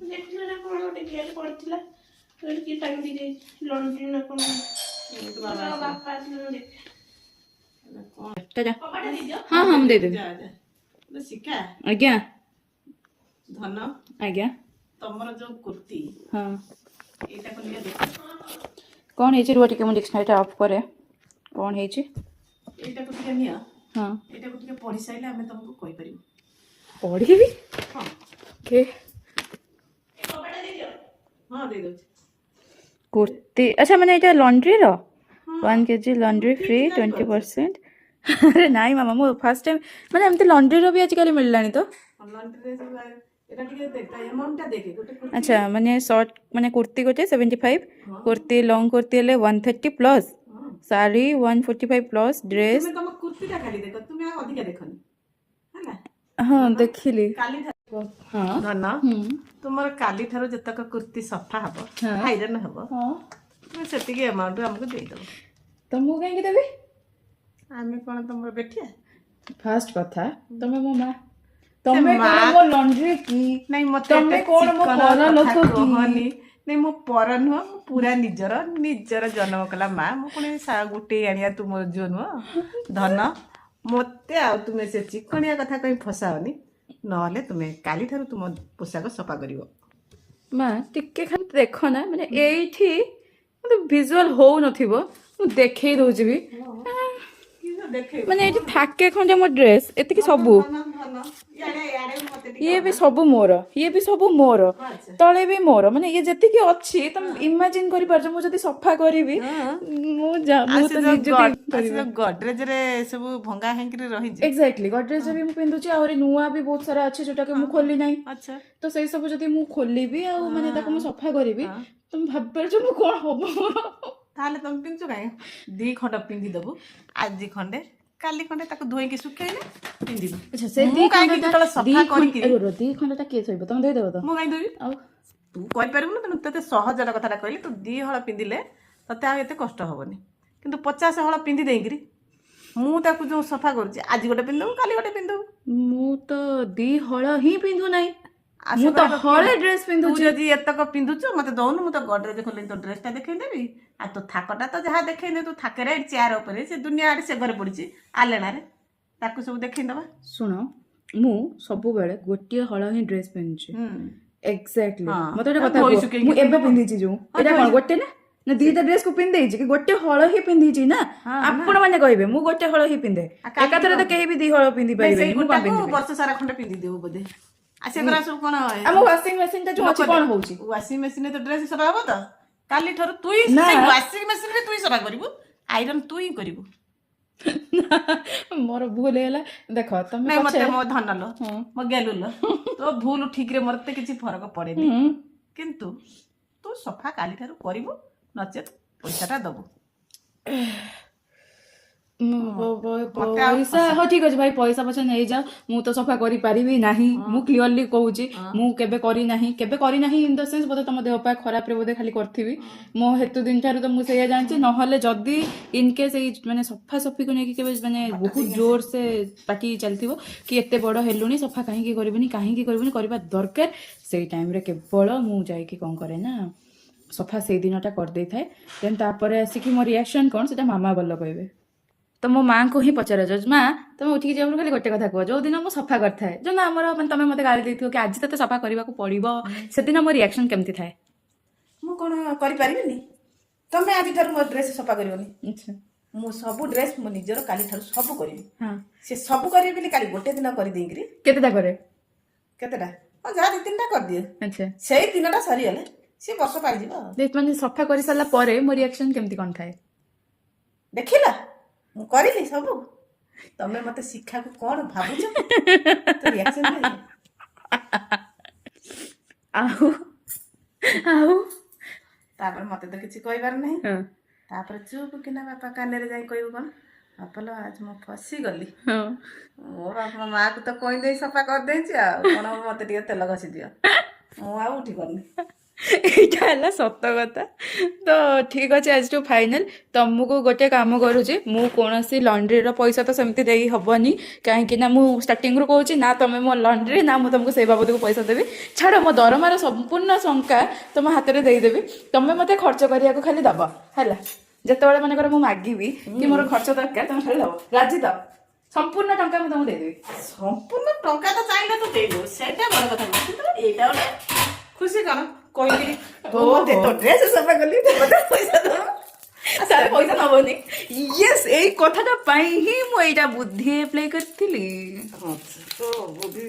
देखिला ना कौन गोटे जेल पड़ता कि टांगी दे लंड्री ना कौन बापा हाँ हाँ दे देवी शिखा आज्ञा धन आज्ञा तमर जो कुर्ती हाँ एटा को निया देख कौन है रुआ टिके डिक्शनरी ऑफ करे कौन है एटा को टिके निया हाँ एटा को टिके पढ़ी साइले हमें तुमको कहि परिबो पढ़ी भी हां के कपड़ा दे दियो हां दे दो कुर्ती अच्छा मैंने এটা लॉन्ड्री रो 1 kg लॉन्ड्री फ्री 20%। अरे नाई मामा मो फर्स्ट टाइम माने एमते लॉन्ड्री रो भी आजकल मिललानी तो लॉन्ड्री रे सब एटा टिके देखता अमाउंट टा देखे गोटे कुर्ती अच्छा माने शॉर्ट माने कुर्ती गोटे 75 कुर्ती लॉन्ग कुर्ती ले 130 प्लस साड़ी 145 प्लस ड्रेस तुम तुम कुर्ती टा खाली देखो तुम अधिक देखनी हैला हाँ देखिली काली हाँ धन तुमर काली थारो जतक कुर्ती सफा हबो आयरन हबो हाँ तुम सेतिके अमाउंट हमको दे दो तुमको कहीं देवी आमे कोन तुमर बेटिया फास्ट कथा तमे मो मां तमे कोन मो लॉन्ड्री की नहीं मते तमे कोन मो पर लोक की नहीं मो पर नुह पूरा निजर निजर जन्म कला माँ मो कोन गुटे आनिया तुम जो नुह धन मते आ तुमे से चिकनिया कथा कहीं फसाओनी नहले तुमे काली थारु तुम पोशाक सफा करिवो मां टिके खाली देखो ना माने एठी मतलब विजुअल हो नथिबो मु देखै दोछि भी देखे माने एठी थाके खंडे मो ड्रेस एतिकी सबु ये भी सबु मोर ये भी सबु मोर तळे भी मोर माने ये जतिकी अछि तुम इमेजिन करि परछ मु जति सफा करिवि मु तो निजे करिवि गडरेज रे सब भंगा हेंकरी रही एग्जैक्टली गडरेज भी मु पिंदुची और नुआ भी बहुत सारा अछि जोटा के मु खोली नाही अच्छा तो सेई सब जति मु खोलिबि आ माने ताको मु सफा करिवि तुम भाब परछ मु कोन होबो ताले तुम पिंचो काई दी खंड पिंदी दबु आज दी खंडे काली खंडे ताको धोई के सुखेइले पिंदी दो अच्छा से दी काई कि तले सफा करी कि एगो दी खंडटा के सोइबो तुम दे देबो तो मु काई देबी आ तू कहि परबु न तते सहजर कथाटा कहली तू दी हळ पिंदिले तते आ एते कष्ट होबनी किंतु 50 हळ पिंदी देइगिरी मु ताको जो सफा करछि आज गोटे पिंदु काली गोटे पिंदु मु तो दी हळ ही पिंदु नाही मु तो हळे ड्रेस पिंदु तू जदी एतक पिंदुछु मते दउनु मु तो गडरेज खोले तो ड्रेसटा देखै देबी आ तो थाकटा तो जहा देखै ने तू थाकरे चेयर ऊपर से दुनिया आडे से घर पड़िछि आलेना रे ताको सब देखै दबा सुनो मु सब बेले गोटिए हळ ही ड्रेस पिंदुछि एग्जैक्टली मते एटा कथा मु एबे पिंदिछि जो एटा कोन गोटे ना ना दीटा ड्रेस को पिन देछि कि गोटे हळ ही पिंदिछि ना आपण माने कहबे मु गोटे हळ ही पिंदे एकाथरे तो केही भी दी हळ पिंदी पाइबे मु कोन पिंदी वर्ष सारा खंडे पिंदी देबो बदे आ से करा सब कोन हम वाशिंग मशीन ता जो अछि कोन होउछि वाशिंग मशीन तो ड्रेस सफा हबो त काली ठर तुई से वाशिंग मशीन रे तुई सफा करिवो आयरन तुई करिवो मोर भूल हैला देखो तमे नै मते मो धनल मो गेलुल तो भूल ठीक रे मरते किछि फरक पड़ेनी किंतु तू सफा काली ठर करिवो नचेत पैसाटा दबो पैसा हाँ ठीक अच्छे भाई पैसा पछे नहीं जाओ मु तो सफा करि पारिबि नाही मु क्लियरली कहूची मु केबे करी नाही इन द सेंस बोधे तुम देह पा खराब रे बोधे खाली करथिबि मो हेतु दिन ठारू तो मु सेया जानछि नहले जदी इन केस ए माने सफा सफी को नेकी केबे माने बहुत जोर से पार्टी चलथिबो कि एते बड़ हेलुनी सफा काहे की करबिनी करबा दरकार सेई टाइम रे केवल मु जाई कि कोन करे ना सफा से दिनटा कर दे थाए देन तापरे आसिकी मो रिएक्शन कोन सेटा मामा बल्ल कहबे तो मो माँ को ही पचार माँ तुम उठिक जाऊ खाली गोटे कथा कह जो दिन मुझे सफा करता है जो ना आम तुम मत गाड़ी देथियो कि आज तो सफा करने को पड़ो से दिन मो रिएक्शन केमती थाए मु कोन करि परिबिनी तमे आज थार मो ड्रेस सफा करिवनी अच्छा मु सब ड्रेस मो निजर काली थार सब करिवि हां से सब करिवि बिली काली गोटे दिन करि देइग्री केतेटा करे केतेटा ओ जा दि तीनटा कर दियो अच्छा सेई दिनटा सरी गेले से वर्ष पाइ जिवो देख माने सफा करि साला परे मो रिएक्शन केमती कोन थाए देखिला मु करिली सब तमे मते शिक्षा को कोन भाबुछ तो रिएक्शन दे आउ तापर मते तो किछि कहबार नहीं तापर चुप किना बापा काने रे जाई कहबो कोन अपलो आज मो फसी गली मोर बापा माँ को तो कहि दे सफा कर देछि आ कोन मते टिके तेल घसी दियो मु आ उठी करनी এইটা ହେଲା ସତ କଥା। ତ ଠିକ୍ ଅଛି ଆଜିଠୁ ଫାଇନାଲ୍ ତମକୁ ଗୋଟେ କାମ କରୁଛି, ମୁଁ କୌଣସି ଲଣ୍ଡ୍ରିର ପଇସା ତ ସେମିତି ଦେଇ ହେବନି, କାହିଁକି ନା ମୁଁ ଷ୍ଟାର୍ଟିଂରୁ କହୁଛି ନା ତମେ ମୋ ଲଣ୍ଡ୍ରି ନା ମୁଁ ତମକୁ ସେଇ ବାବଦକୁ ପଇସା ଦେବି। ଛାଡ଼, ମୋ ଦରମାର ସମ୍ପୂର୍ଣ୍ଣ ଟଙ୍କା ତମ ହାତରେ ଦେଇଦେବି, ତମେ ମୋତେ ଖର୍ଚ୍ଚ କରିବାକୁ ଖାଲି ଦବ ହେଲା। ଯେତେବେଳେ ମନେକର ମୁଁ ମାଗିବି କି ମୋର ଖର୍ଚ୍ଚ ଦରକାର, ତମେ ଖାଲି ଦବ। ରାଜି ତ? ସମ୍ପୂର୍ଣ୍ଣ ଟଙ୍କା ମୁଁ ତମକୁ ଦେଇଦେବି। ସମ୍ପୂର୍ଣ୍ଣ ଟଙ୍କା ତ ଚାହିଁଲେ ତ ଦେଇଦେବୁ, ସେଇଟା ବଡ଼ କଥା ନୁହେଁ, କିନ୍ତୁ ଏଇଟା ଗୋଟେ ଖୁସି କର କହିକିରି ତୋ ଡ୍ରେସ୍ ସଫା କଲି ମତେ ପଇସା ଦବ। ତାର ପଇସା ନବନି। ୟେସ୍, ଏଇ କଥାଟା ପାଇଁ ହିଁ ମୁଁ ଏଇଟା ବୁଦ୍ଧି ଆପ୍ଲାଏ କରିଥିଲି। ବୁଦ୍ଧି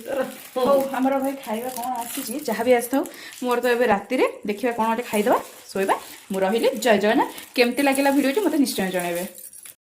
ତୋର। ହଉ, ଆମର ଭାଇ ଖାଇବା କ'ଣ ଆସିଛି, ଯାହା ବି ଆସିଥାଉ, ମୋର ତ ଏବେ ରାତିରେ ଦେଖିବା କ'ଣ ଗୋଟେ ଖାଇଦେବା, ଶୋଇବା। ମୁଁ ରହିଲି, ଜୟ ଜଗନ୍ନାଥ। କେମିତି ଲାଗିଲା ଭିଡ଼ିଓଟି ମୋତେ ନିଶ୍ଚୟ ଜଣାଇବେ।